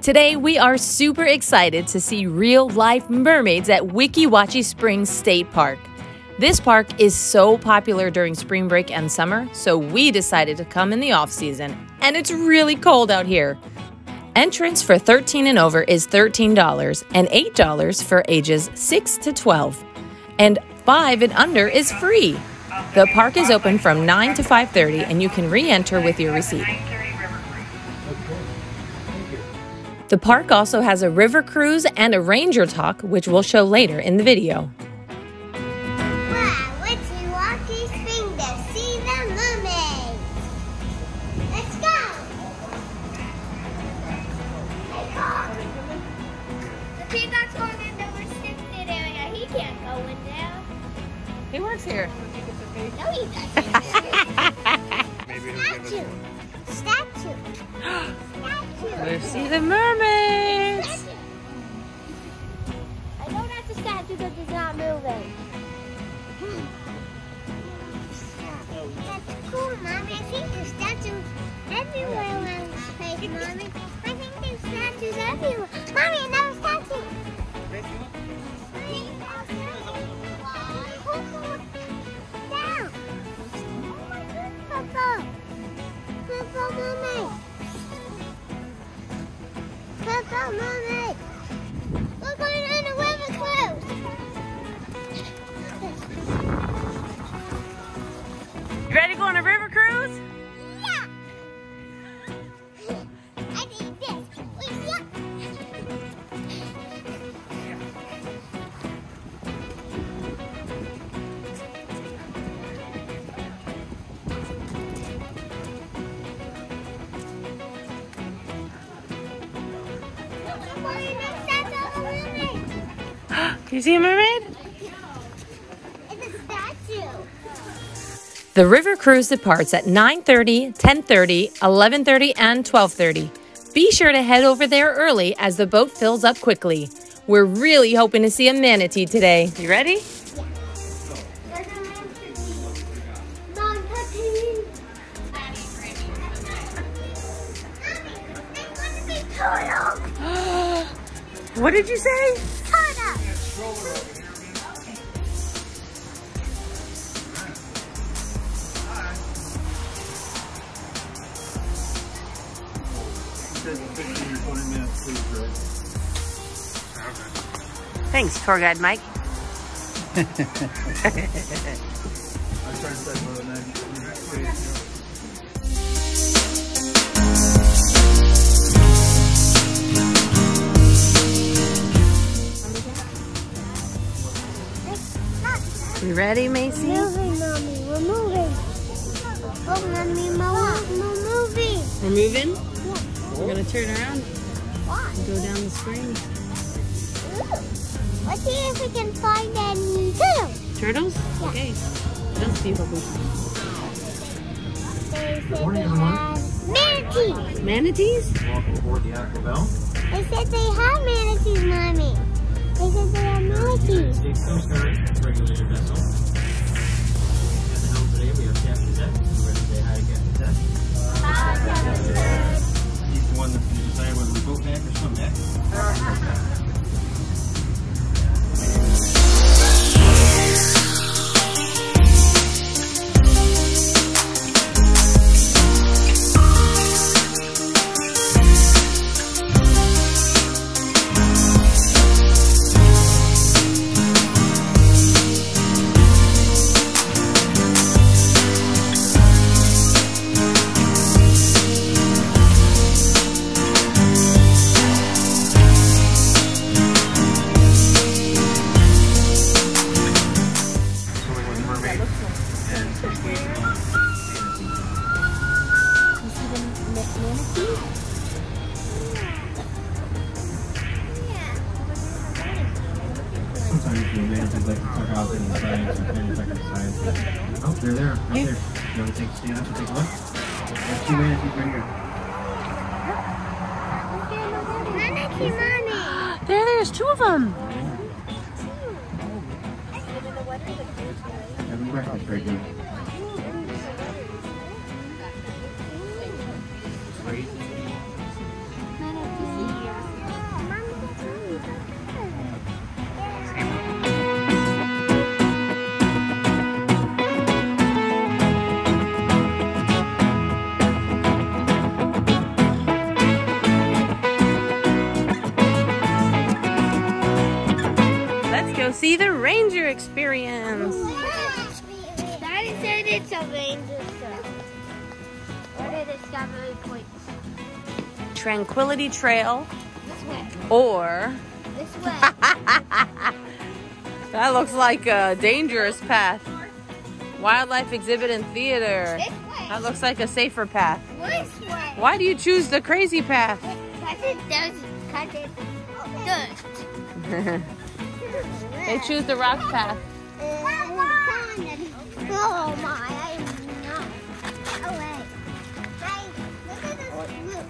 Today, we are super excited to see real-life mermaids at Weeki Wachee Springs State Park. This park is so popular during spring break and summer, so we decided to come in the off-season, and it's really cold out here. Entrance for 13 and over is $13 and $8 for ages 6 to 12, and 5 and under is free. The park is open from 9 to 5:30, and you can re-enter with your receipt. The park also has a river cruise and a ranger talk, which we'll show later in the video. Wow, Weeki Wachee Springs to see the mermaids. Let's go. The peacock's going in the restricted area. He can't go in there. He works here. No, he doesn't. Statue. Let's see the mermaids. I know that's a statue because it's not moving. That's cool, Mommy. I think there's statues everywhere around this place, Mommy. I think there's statues everywhere. Mommy, another statue. Down. Oh my goodness, Papa. Papa, Mommy. Papa, Mommy. We're going on a river cruise. You ready to go on a river cruise? Yeah. I did this. Yeah. Do you see a mermaid? It's a statue. The river cruise departs at 9:30, 10:30, 11:30, and 12:30. Be sure to head over there early as the boat fills up quickly. We're really hoping to see a manatee today. You ready? What did you say? Thanks, tour guide Mike. You ready, Macy? Moving, Mommy. We're moving. Oh, Mommy, we're moving. We're moving? Yeah. We're gonna turn around Why? and go down the spring. Let's see if we can find any turtles. Turtles? Yeah. Okay. Let's see what we They said they had manatees. Manatees? Welcome aboard the Aqua Bell. They said they had manatees, Mommy. They said they had manatees. States Coast Guard regulated vessel. At the helm today we have Captain Zed. We're ready to say hi to Captain Zed. He's the one that can decide whether we boat back or swim back. Sometimes the manatees like to tuck out in the science or maybe tuck in the science. Oh, they're there, right there. You want to stand up and take a look? There's two manatees right here. Manatee, Mommy. There's two of them. Having breakfast right here. see the ranger experience. Daddy said it's a ranger show. What are the discovery points? Tranquility Trail This way. or This way. that looks like a dangerous path. Wildlife exhibit and theater. This way. That looks like a safer path. This way. Why do you choose the crazy path? Because it does cut it dust. They choose the rock path. Oh my, I'm not. Away. Look at this loop.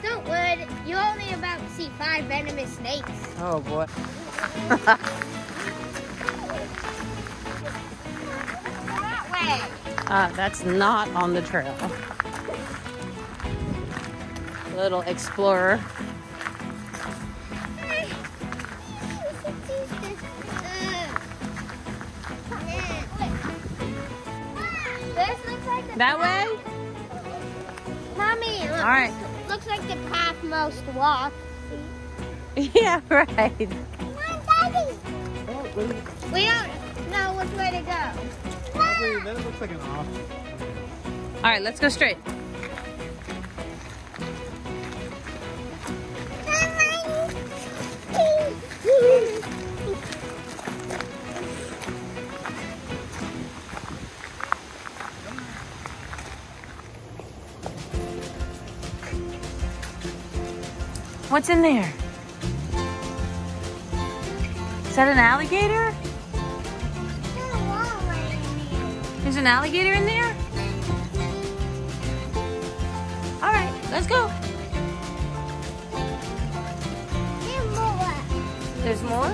Don't worry, you only about to see 5 venomous snakes. Oh boy. That way. That's not on the trail. Little explorer. This looks like the That way? Mommy, look, All right. this looks like the path most walk. Yeah, right. Come on, Daddy. We don't know which way to go. Probably, then it looks like an off. All right, let's go straight. What's in there? Is that an alligator? There's an alligator in there? All right, let's go. There's more?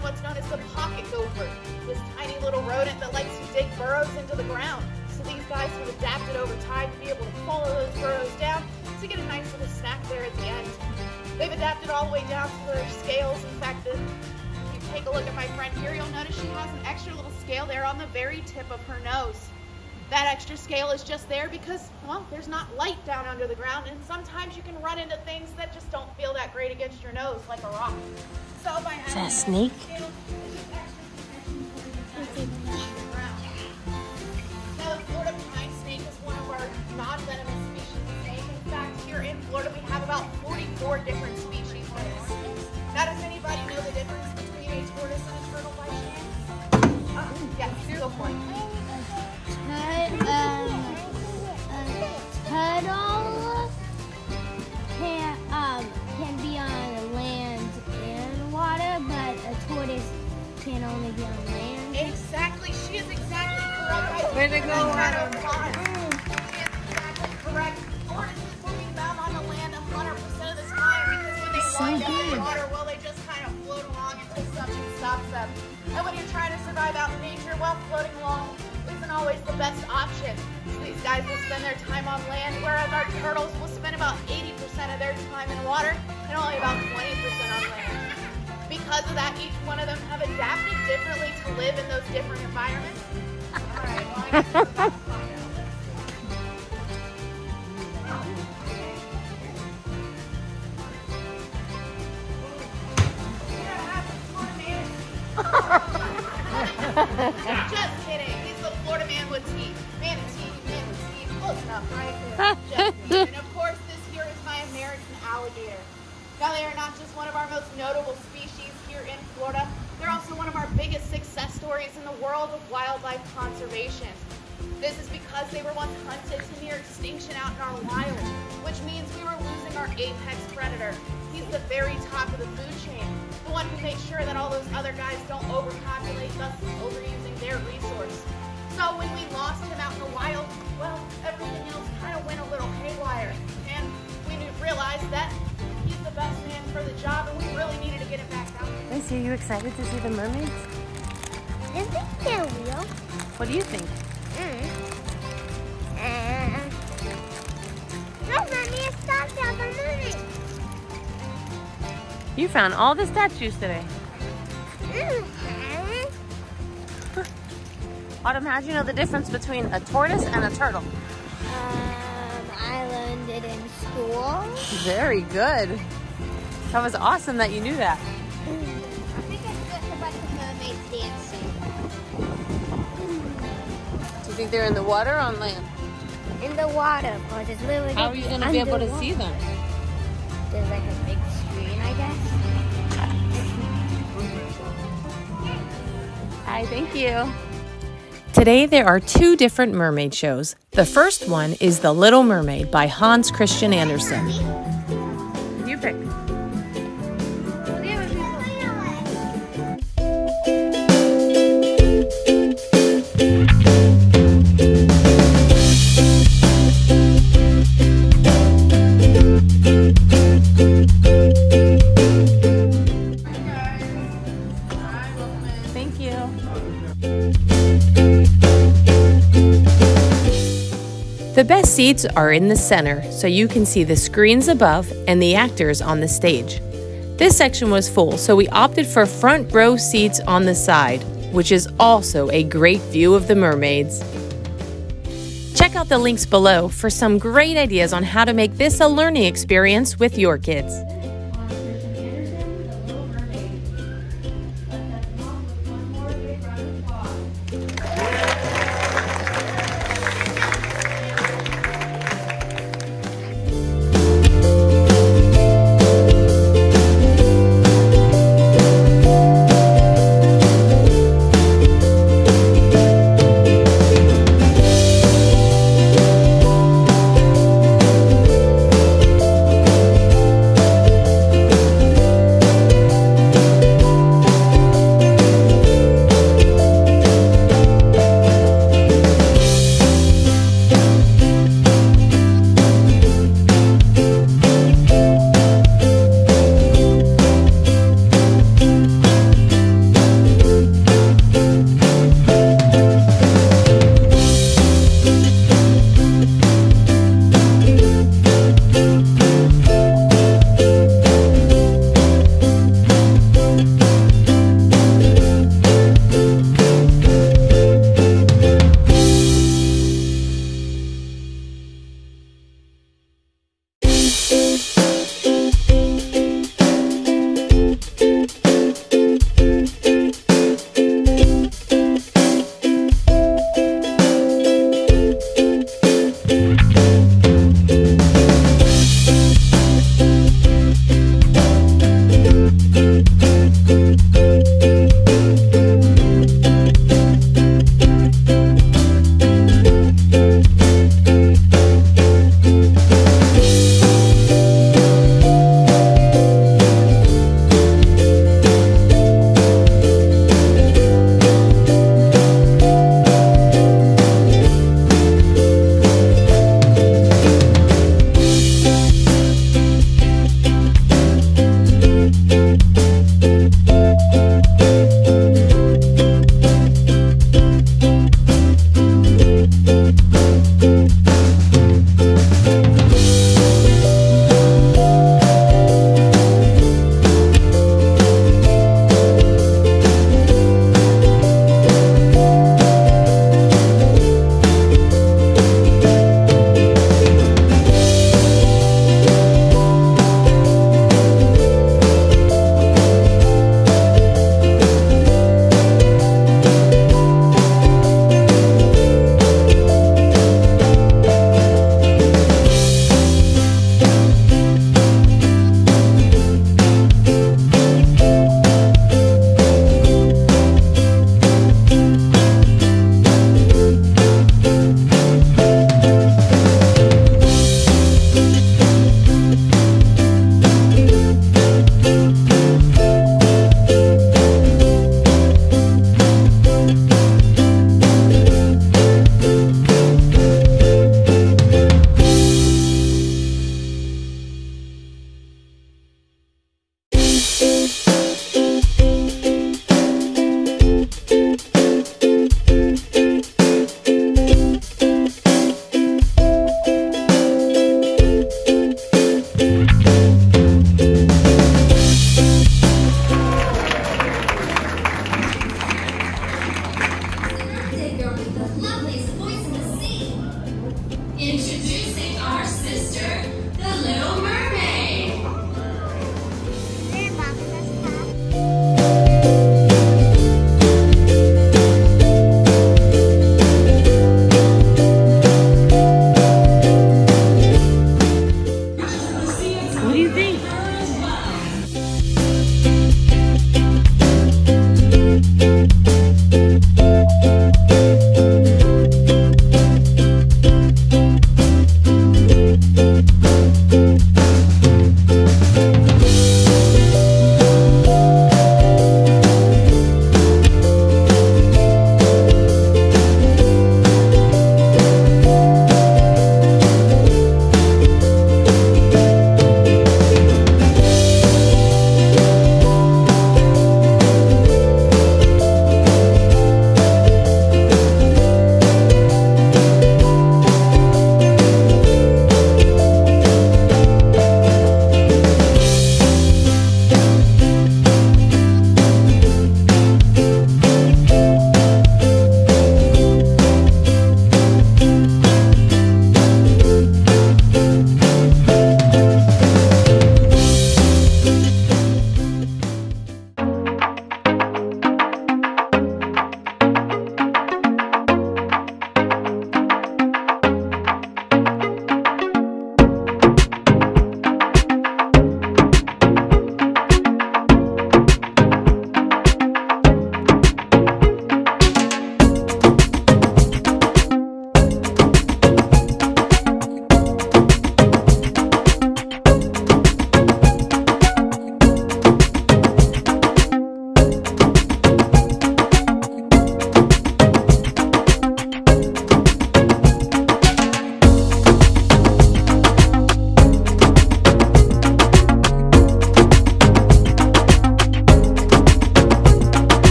What's known as the pocket gopher, this tiny little rodent that likes to dig burrows into the ground. So these guys have adapted over time to be able to follow those burrows down to get a nice little snack there at the end. They've adapted all the way down to their scales. In fact, if you take a look at my friend here, you'll notice she has an extra little scale there on the very tip of her nose. That extra scale is just there because, well, there's not light down under the ground, and sometimes you can run into things that just don't feel that great against your nose, like a rock. So by Is that a snake? now, the Florida pine snake is one of our non-venomous species of snake. In fact, here in Florida, we have about 44 different species of this. Now, does anybody know the difference between a tortoise and a turtle by chance? Yes, go for it. Turtle can be on land and water, but a tortoise can only be on land. Exactly, she is exactly correct. Way to go, Adam. She is exactly correct. Tortoises will be found on the land 100% of the time because when they wind up in the water, well, they just kind of float along until something stops them. And when you're trying to survive out in nature, well, floating along isn't always the best option. So these guys will spend their time on land, whereas our turtles will spend about 80% of their time in water and only about 20% on land. Because of that, each one of them have adapted differently to live in those different environments. All right, well, I guess we're about to find out. Just kidding. He's the Florida man with teeth. Manatee, man with teeth. Close enough, right? Just kidding. And of course, this here is my American alligator. Now, they are not just one of our most notable species here in Florida. They're also one of our biggest success stories in the world of wildlife conservation. This is because they were once hunted to near extinction out in our wild, which means we were losing our apex predator. He's the very top of the food chain, the one who makes sure that all those other guys don't overpopulate, thus overusing their resource. So when we lost him out in the wild, well, everything else kind of went a little haywire, and we realized that he's the best man for the job, and we really needed to get him back out there. Lacey, are you excited to see the mermaids? I think they're real. What do you think? Look, Mommy, it's stopped at the mermaid. You found all the statues today. Autumn, how'd you know the difference between a tortoise and a turtle? I learned it in school. Very good. That was awesome that you knew that. I think it's just a bunch of mermaids dancing. Do you think they're in the water or on land? In the water, or just literally. How are you going to be able to see them? There's like a big screen, I guess. Hi, thank you. Today there are two different mermaid shows. The first one is The Little Mermaid by Hans Christian Andersen. You pick. Thank you. The best seats are in the center, so you can see the screens above and the actors on the stage. This section was full, so we opted for front row seats on the side, which is also a great view of the mermaids. Check out the links below for some great ideas on how to make this a learning experience with your kids.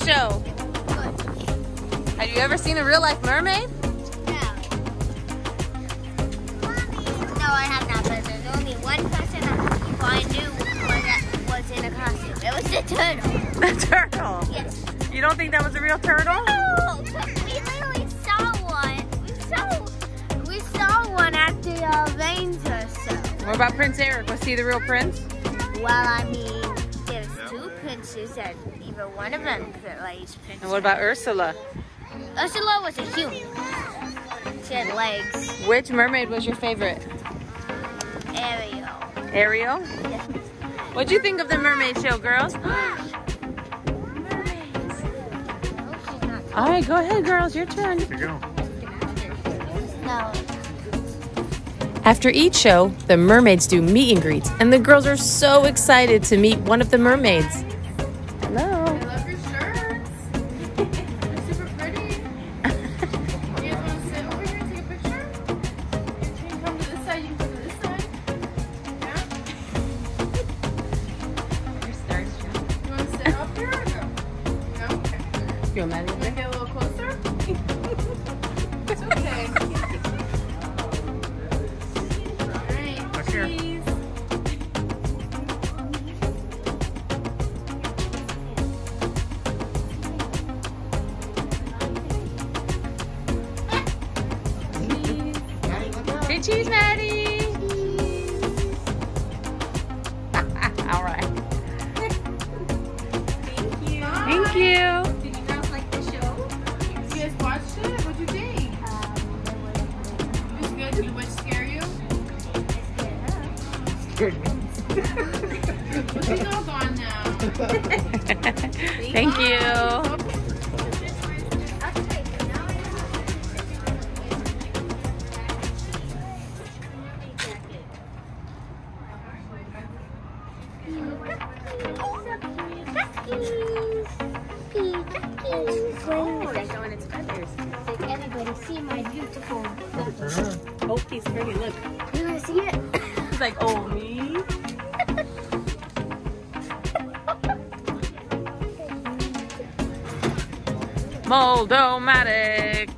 show? Have you ever seen a real life mermaid? No. No, I have not, but there's only one person who I knew was in a costume. It was the turtle. The turtle? Yes. You don't think that was a real turtle? No, we literally saw one. We saw one at the Ranger show. What about Prince Eric? Was he the real prince? Well, I mean, there's two princes and either one of them plays prince. And what about Ursula? Ursula was a human. She had legs. Which mermaid was your favorite? Ariel. Ariel? Yeah. What'd you think of the mermaid show, girls? All right, go ahead, girls. Your turn. Here you go. No. After each show, the mermaids do meet and greets, and the girls are so excited to meet one of the mermaids. Hello. I love your shirts. They're super pretty. You guys want to sit over here and take a picture? You can come to this side, you can come to this side. Yeah? You're starstruck. You want to sit up here or no? No? Okay. You imagine? Want to get a little closer? It's okay. Alright, Look here. cheese. Say cheese, Maddie. All right. Thank you. Thank you. Did you girls like the show? You guys watched it? What'd you think? It was good. Did the witch scare you? Well, she's all gone now. Thank you. Everybody see my beautiful. Oh, he's pretty. Look. You wanna see it? He's like, oh, me? Moldomatic.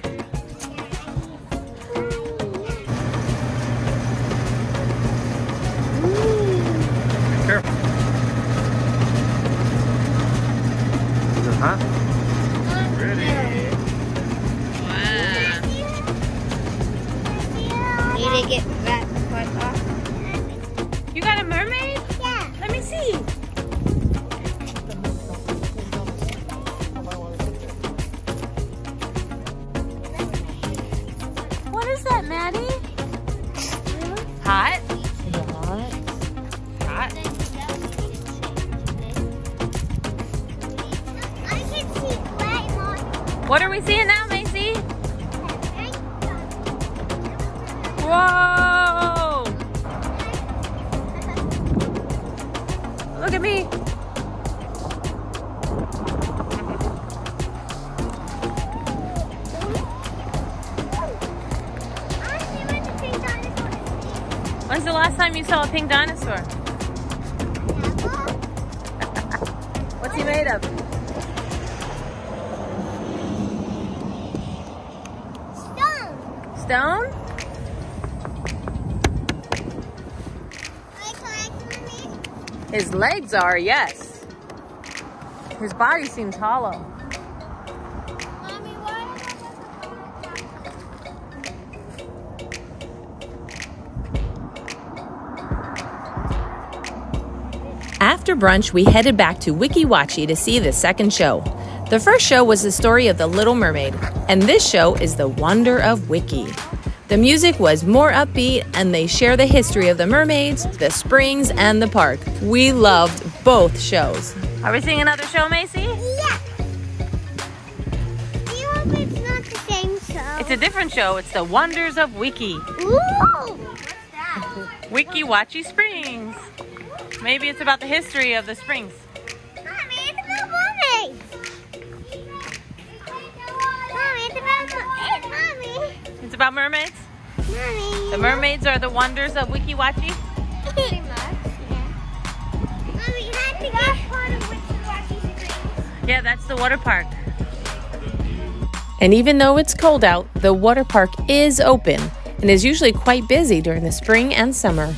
Careful. Is it hot? Ready. Wow. Need to get that part off. You got a mermaid? Yeah. Let me see. What is that, Maddie? Hot? Hot? I can see way more. What are we seeing now, Macy? Whoa! Look at me. When's the last time you saw a pink dinosaur? What's he made of? Stone? His legs are, yes. His body seems hollow. After brunch, we headed back to Weeki Wachee to see the second show. The first show was the story of the Little Mermaid, and this show is the Wonder of Weeki. The music was more upbeat, and they share the history of the mermaids, the springs, and the park. We loved both shows. Are we seeing another show, Macy? Yeah. Do you hope it's not the same show? It's a different show. It's the Wonders of Weeki. Ooh! What's that? Weeki Wachee Springs. Maybe it's about the history of the springs. Mommy, it's about mermaids. Mommy, it's about Mommy. It's about mermaids? Mommy. The mermaids are the wonders of Weeki Wachee? Pretty much, yeah. Mommy, that's part of Weeki Wachee Springs. Yeah, that's the water park. And even though it's cold out, the water park is open and is usually quite busy during the spring and summer.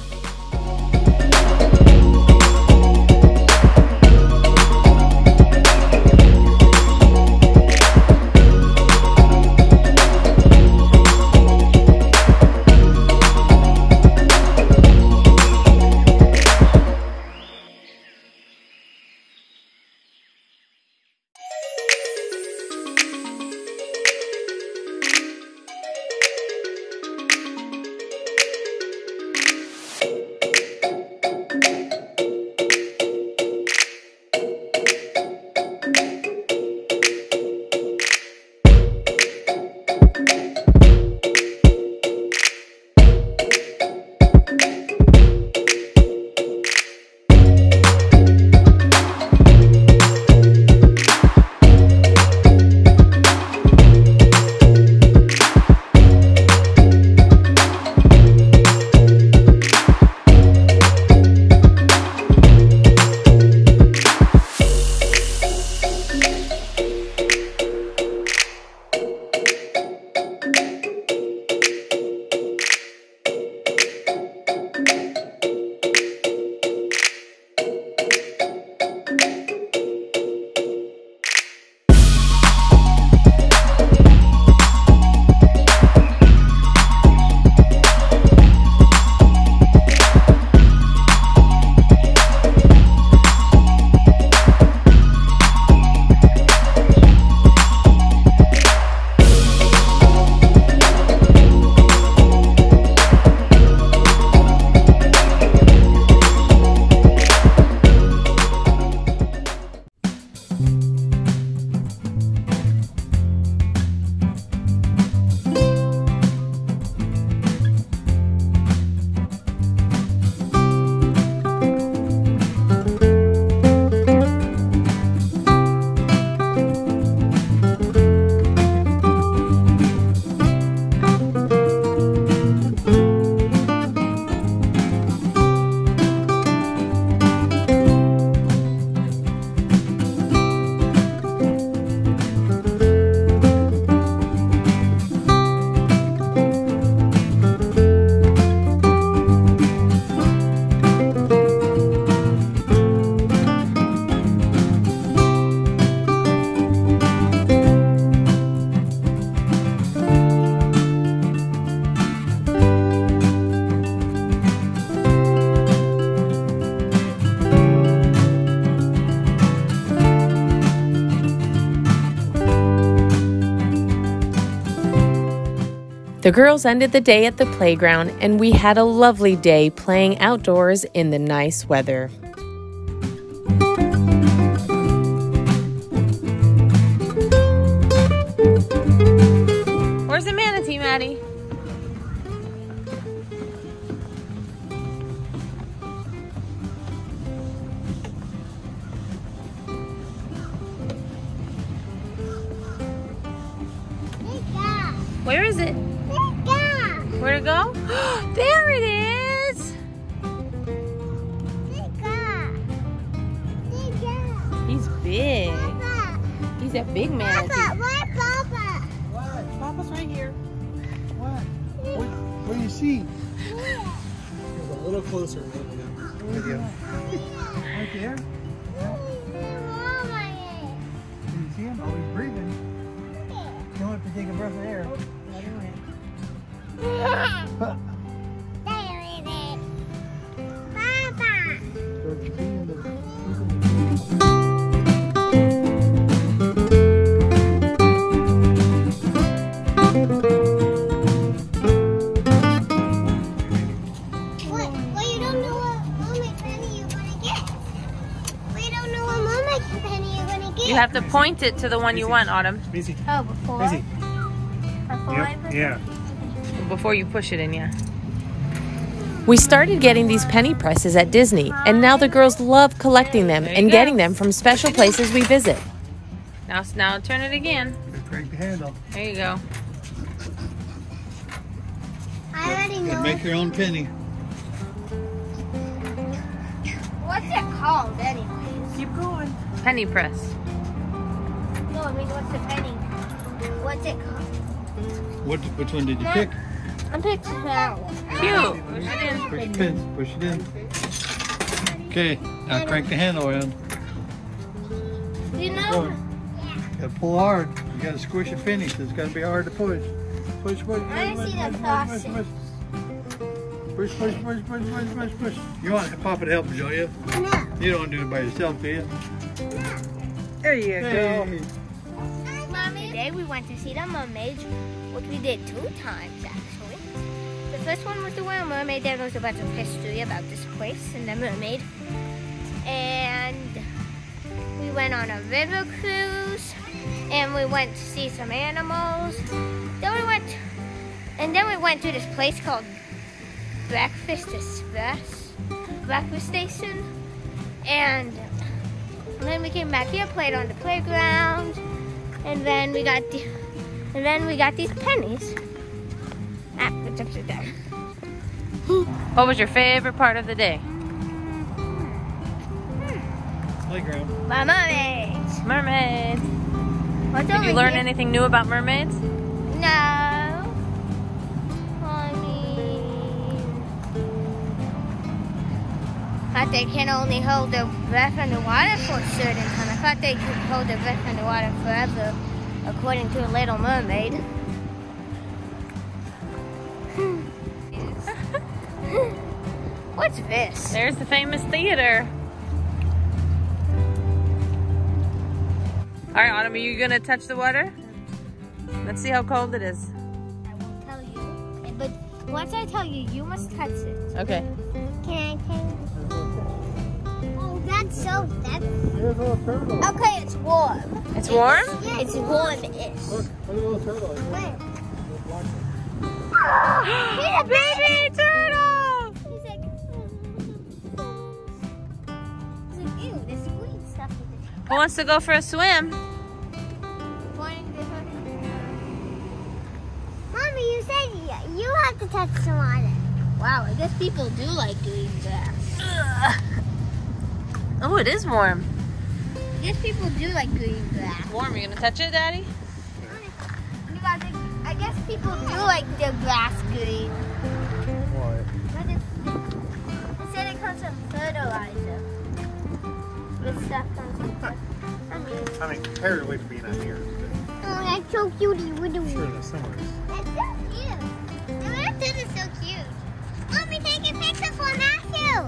The girls ended the day at the playground, and we had a lovely day playing outdoors in the nice weather. Where's the manatee, Maddie? Where is it? Where to go? There it is! He's big. He's a big manatee. Where's Papa? What? Papa's right here. What? What do you see? A little closer. Right there? Can you see him? Oh, he's breathing. You don't have to take a breath of air. There it is. Papa. Well, you don't know what mermaid penny you're gonna get. Well, you don't know what mermaid penny you're gonna get. You have to point it to the one you want, Autumn. Easy. Oh, before? Easy. Before I put Yeah. Before you push it in, yeah. We started getting these penny presses at Disney, and now the girls love collecting them and getting them from special places we visit. Now turn it again. Break the handle. There you go. I already know. And make your own penny. What's it called anyways? Keep going. Penny press. No, I mean, what's the penny? What's it called? Which one did you pick? I picked that. Cute. Push it in. Push it in. Okay, now crank the handle in. You know? Gotta pull hard. You gotta squish it finish. It's gotta be hard to push. Push, push, I see the process. push, push, push, push, push, push, push. You want Papa to help you, don't you? No. You don't want to do it by yourself, do you? There you go. Hey. Mommy. Today we went to see the mermaids, which we did 2 times actually. The first one was the Royal Mermaid. There was a bunch of history about this place and the mermaid. And we went on a river cruise, and we went to see some animals. Then we went to this place called Breakfast Express, breakfast station, and then we came back here, played on the playground, and then we got these pennies. It's upside down. What was your favorite part of the day? Playground. My mermaids. Mermaids. What's Did you over learn here? anything new about mermaids? No. I thought they can only hold their breath underwater for a certain time. I thought they could hold their breath underwater forever, according to a Little Mermaid. What's this? There's the famous theater. All right, Autumn, are you gonna touch the water? Let's see how cold it is. I won't tell you. But once I tell you, you must touch it. Okay. Can I take? Oh, that's so. There's a little turtle. Okay, it's warm. It's warm? It's warm-ish. Look at the little turtle. Where? He's a baby turtle! He's like, ew, there's green stuff in it. Who wants to go for a swim? Mommy, you said you have to touch the water. Wow, I guess people do like green grass. Oh, it is warm. I guess people do like green grass. Warm. You gonna touch it, Daddy? I guess people do like the grass green. Why? But it said it comes from fertilizer. This stuff comes from fertilizer. I mean, comparatively to being out here. Oh, that's so cute. Sure, the summer is. That's so cute. The mountain is so cute. Mommy, take a picture for Matthew.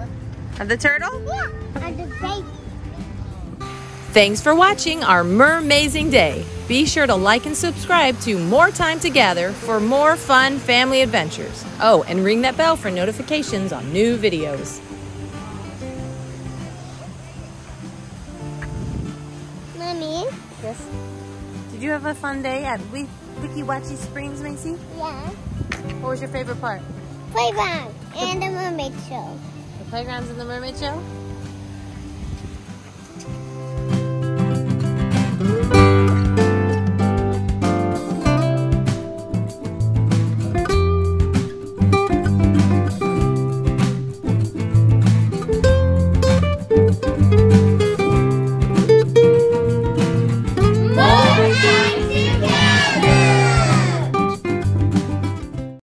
Of the turtle? Yeah, and the baby. Thanks for watching our Mermazing Day. Be sure to like and subscribe to More Time Together for more fun family adventures. Oh, and ring that bell for notifications on new videos. Mommy? Yes. Did you have a fun day at Weeki Wachee Springs, Macy? Yeah. What was your favorite part? Playground and the mermaid show. The playgrounds and the mermaid show?